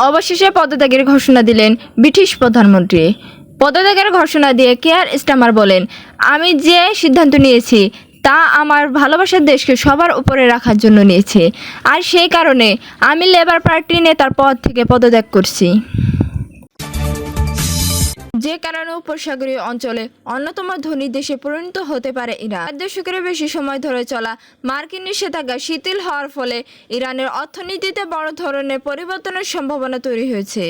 অবশেষে পদত্যাগের ঘোষণা দিলেন ব্রিটিশ প্রধানমন্ত্রী। পদত্যাগের ঘোষণা দিয়ে কেয়ার স্টারমার বলেন, আমি যে সিদ্ধান্ত নিয়েছি তা আমার ভালোবাসার দেশকে সবার উপরে রাখার জন্য নিয়েছি, আর সেই কারণে আমি লেবার পার্টি নেতার পদ থেকে পদত্যাগ করছি। যে কারণে উপসাগরীয় অঞ্চলে অন্যতম ধনী দেশে পরিণত হতে পারে ইরান। 4 দশকেরও বেশি সময় ধরে চলা মার্কিন নিষেধাজ্ঞা শিথিল হওয়ার ফলে ইরানের অর্থনীতিতে বড় ধরনের পরিবর্তনের সম্ভাবনা তৈরি হয়েছে।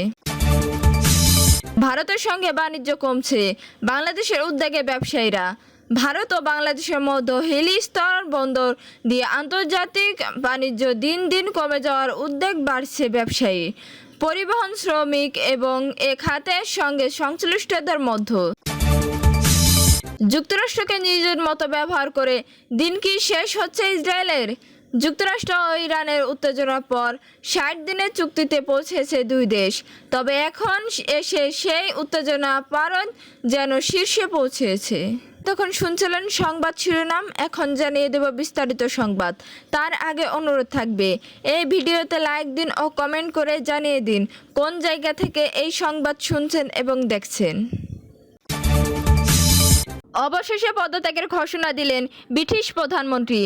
ভারতের সঙ্গে বাণিজ্য কমছে, বাংলাদেশের উদ্যোগে ব্যবসায়ীরা। ভারত ও বাংলাদেশের মধ্যে হিলি স্থল বন্দর দিয়ে আন্তর্জাতিক বাণিজ্য দিন দিন কমে যাওয়ার উদ্বেগ বাড়ছে ব্যবসায়ী, পরিবহন শ্রমিক এবং এ খাতের সঙ্গে সংশ্লিষ্টদের মধ্যে। যুক্তরাষ্ট্রকে নিজের মতো ব্যবহার করে দিন কি শেষ হচ্ছে ইসরায়েলের? যুক্তরাষ্ট্র ও ইরানের উত্তেজনার পর 60 দিনের চুক্তিতে পৌঁছেছে দুই দেশ, তবে এখন এসে সেই উত্তেজনা পারদ যেন শীর্ষে পৌঁছেছে। তখন শুনছিলেন সংবাদ শিরোনাম, এখন জানিয়ে দেব বিস্তারিত সংবাদ। তার আগে অনুরোধ থাকবে এই ভিডিওতে লাইক দিন ও কমেন্ট করে জানিয়ে দিন কোন জায়গা থেকে এই সংবাদ শুনছেন এবং দেখছেন। অবশেষে পদত্যাগের ঘোষণা দিলেন ব্রিটিশ প্রধানমন্ত্রী।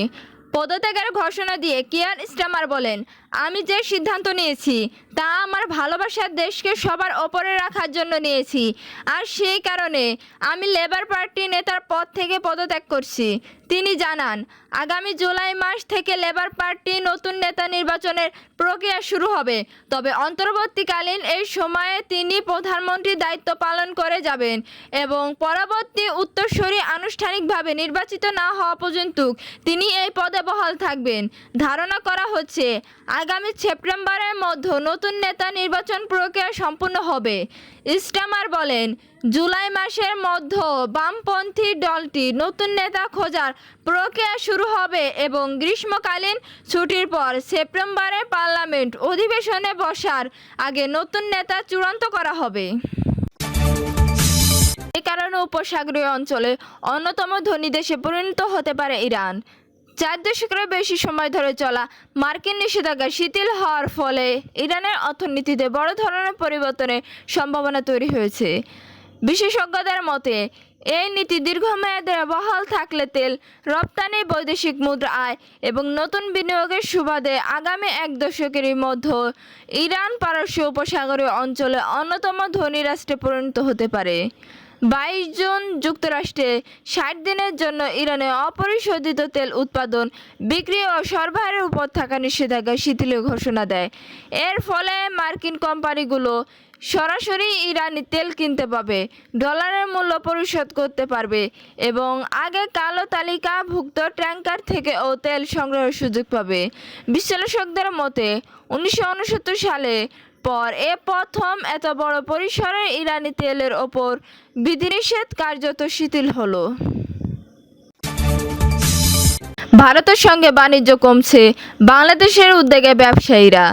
পদত্যাগের ঘোষণা দিয়ে কিয়ার স্টারমার বলেন, আমি যে সিদ্ধান্ত নিয়েছি তা আমার ভালোবাসার দেশকে সবার ওপরে রাখার জন্য নিয়েছি, আর সেই কারণে আমি লেবার পার্টি নেতার পদ থেকে পদত্যাগ করছি। তিনি জানান, আগামী জুলাই মাস থেকে লেবার পার্টি নতুন নেতা নির্বাচনের প্রক্রিয়া শুরু হবে, তবে অন্তর্বর্তীকালীন এই সময়ে তিনি প্রধানমন্ত্রীর দায়িত্ব পালন করে যাবেন এবং পরবর্তী উত্তরসূরি আনুষ্ঠানিকভাবে নির্বাচিত না হওয়া পর্যন্ত তিনি এই পদে বহাল থাকবেন। ধারণা করা হচ্ছে আগামী সেপ্টেম্বরের মধ্যে নতুন নেতা নির্বাচন প্রক্রিয়া সম্পূর্ণ হবে। স্টারমার বলেন, জুলাই মাসের মধ্যে বামপন্থী দলটি নতুন নেতা খোঁজার প্রক্রিয়া শুরু হবে এবং গ্রীষ্মকালীন ছুটির পর সেপ্টেম্বরে পার্লামেন্ট অধিবেশনে বসার আগে নতুন নেতা চূড়ান্ত করা হবে। এ কারণে উপসাগরীয় অঞ্চলে অন্যতম ধনী দেশে পরিণত হতে পারে ইরান। 4 দশকেরও বেশি সময় ধরে চলা মার্কিন নিষেধাজ্ঞা শিথিল হওয়ার ফলে ইরানের অর্থনীতিতে বড় ধরনের পরিবর্তনের সম্ভাবনা তৈরি হয়েছে। বিশেষজ্ঞদের মতে এই নীতি দীর্ঘমেয়াদে বহাল থাকলে তেল রপ্তানি, বৈদেশিক মুদ্রা আয় এবং নতুন বিনিয়োগের সুবাদে আগামী 1 দশকের মধ্যে ইরান পারস্য উপসাগরীয় অঞ্চলে অন্যতম ধনী রাষ্ট্রে পরিণত হতে পারে। 22 জুন যুক্তরাষ্ট্রে 60 দিনের জন্য ইরানে অপরিশোধিত তেল উৎপাদন, বিক্রি ও সরবরাহের উপর থাকা নিষেধাজ্ঞা শিথিলের ঘোষণা দেয়। এর ফলে মার্কিন কোম্পানিগুলো সরাসরি ইরানি তেল কিনতে পাবে, ডলারের মূল্য পরিশোধ করতে পারবে এবং আগে কালো তালিকাভুক্ত ট্যাঙ্কার থেকেও তেল সংগ্রহের সুযোগ পাবে। বিশ্লেষকদের মতে 1969 সালে পর এ প্রথম এত বড় পরিসরে ইরানি তেলের ওপর বিধিনিষেধ কার্যত শিথিল হলো। ভারতের সঙ্গে বাণিজ্য কমছে, বাংলাদেশের উদ্যোগে ব্যবসায়ীরা।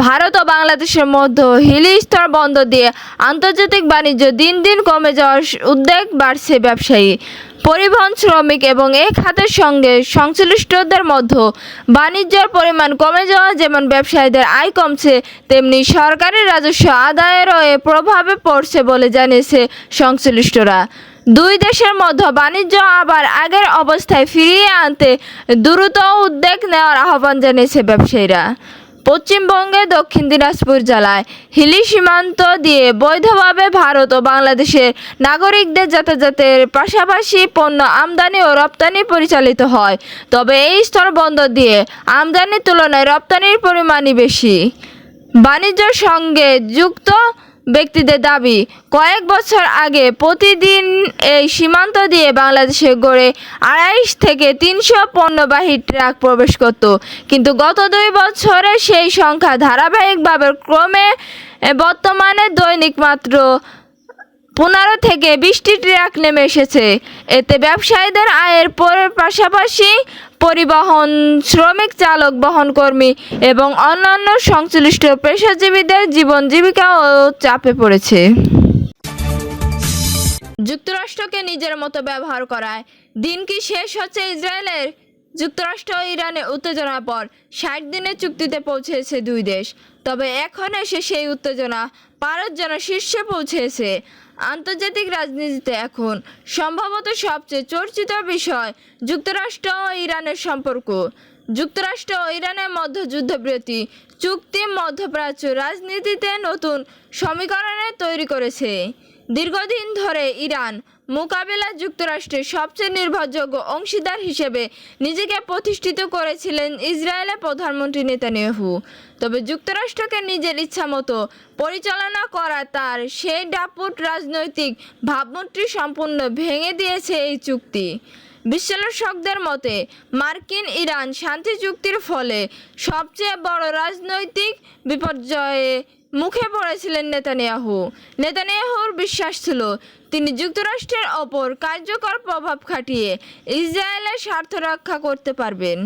ভারত ও বাংলাদেশের মধ্যে হিলি স্থল বন্দর দিয়ে আন্তর্জাতিক বাণিজ্য দিন দিন কমে যাওয়ার উদ্বেগ বাড়ছে ব্যবসায়ী, পরিবহন শ্রমিক এবং এ খাতের সঙ্গে সংশ্লিষ্টদের মধ্যে। বাণিজ্যের পরিমাণ কমে যাওয়া যেমন ব্যবসায়ীদের আয় কমছে, তেমনি সরকারি রাজস্ব আদায়েরও এ প্রভাবে পড়ছে বলে জানিয়েছে সংশ্লিষ্টরা। দুই দেশের মধ্যে বাণিজ্য আবার আগের অবস্থায় ফিরিয়ে আনতে দ্রুত উদ্যোগ নেওয়ার আহ্বান জানিয়েছে ব্যবসায়ীরা। পশ্চিমবঙ্গের দক্ষিণ দিনাজপুর জেলায় হিলি সীমান্ত দিয়ে বৈধভাবে ভারত ও বাংলাদেশের নাগরিকদের যাতায়াতের পাশাপাশি পণ্য আমদানি ও রপ্তানি পরিচালিত হয়, তবে এই স্থলবন্দর দিয়ে আমদানির তুলনায় রপ্তানির পরিমাণই বেশি। বাণিজ্যের সঙ্গে যুক্ত ব্যক্তিদের দাবি, কয়েক বছর আগে প্রতিদিন এই সীমান্ত দিয়ে বাংলাদেশে গড়ে 250 থেকে 300 পণ্যবাহী ট্রাক প্রবেশ করত, কিন্তু গত 2 বছরে সেই সংখ্যা ধারাবাহিকভাবে ক্রমে বর্তমানে দৈনিক মাত্র 15 থেকে 20টি ট্রাক নেমে এসেছে। এতে ব্যবসায়ীদের আয়ের পাশাপাশি পরিবহন শ্রমিক, চালক, বহনকর্মী এবং অন্যান্য সংশ্লিষ্ট পেশাজীবীদের জীবন জীবিকাও চাপে পড়েছে। যুক্তরাষ্ট্রকে নিজের মতো ব্যবহার করায় দিন কি শেষ হচ্ছে ইসরায়েলের? যুক্তরাষ্ট্র ও ইরানের উত্তেজনার পর ৬০ দিনের চুক্তিতে পৌঁছেছে দুই দেশ। তবে এখন এসে সেই উত্তেজনা পারদ যেন শীর্ষে পৌঁছেছে। আন্তর্জাতিক রাজনীতিতে এখন সম্ভবত সবচেয়ে চর্চিত বিষয় যুক্তরাষ্ট্র ও ইরানের সম্পর্ক। যুক্তরাষ্ট্র ও ইরানের মধ্যে যুদ্ধবিরতি চুক্তি মধ্যপ্রাচ্য রাজনীতিতে নতুন সমীকরণের তৈরি করেছে। দীর্ঘদিন ধরে ইরান মোকাবিলায় যুক্তরাষ্ট্রের সবচেয়ে নির্ভরযোগ্য অংশীদার হিসেবে নিজেকে প্রতিষ্ঠিত করেছিলেন ইসরায়েলের প্রধানমন্ত্রী নেতানিয়াহু। তবে যুক্তরাষ্ট্রকে নিজের ইচ্ছামতো পরিচালনা করা তার সেই দাপুট রাজনৈতিক ভাবমূর্তি সম্পূর্ণ ভেঙে দিয়েছে এই চুক্তি। বিশ্লেষকদের মতে মার্কিন ইরান শান্তি চুক্তির ফলে সবচেয়ে বড় রাজনৈতিক বিপর্যয়ে মুখে পড়েছিলেন নেতানিয়াহুর বিশ্বাস ছিল তিনি যুক্তরাষ্ট্রের ওপর কার্যকর প্রভাব খাটিয়ে ইসরায়েলের স্বার্থ রক্ষা করতে পারবেন।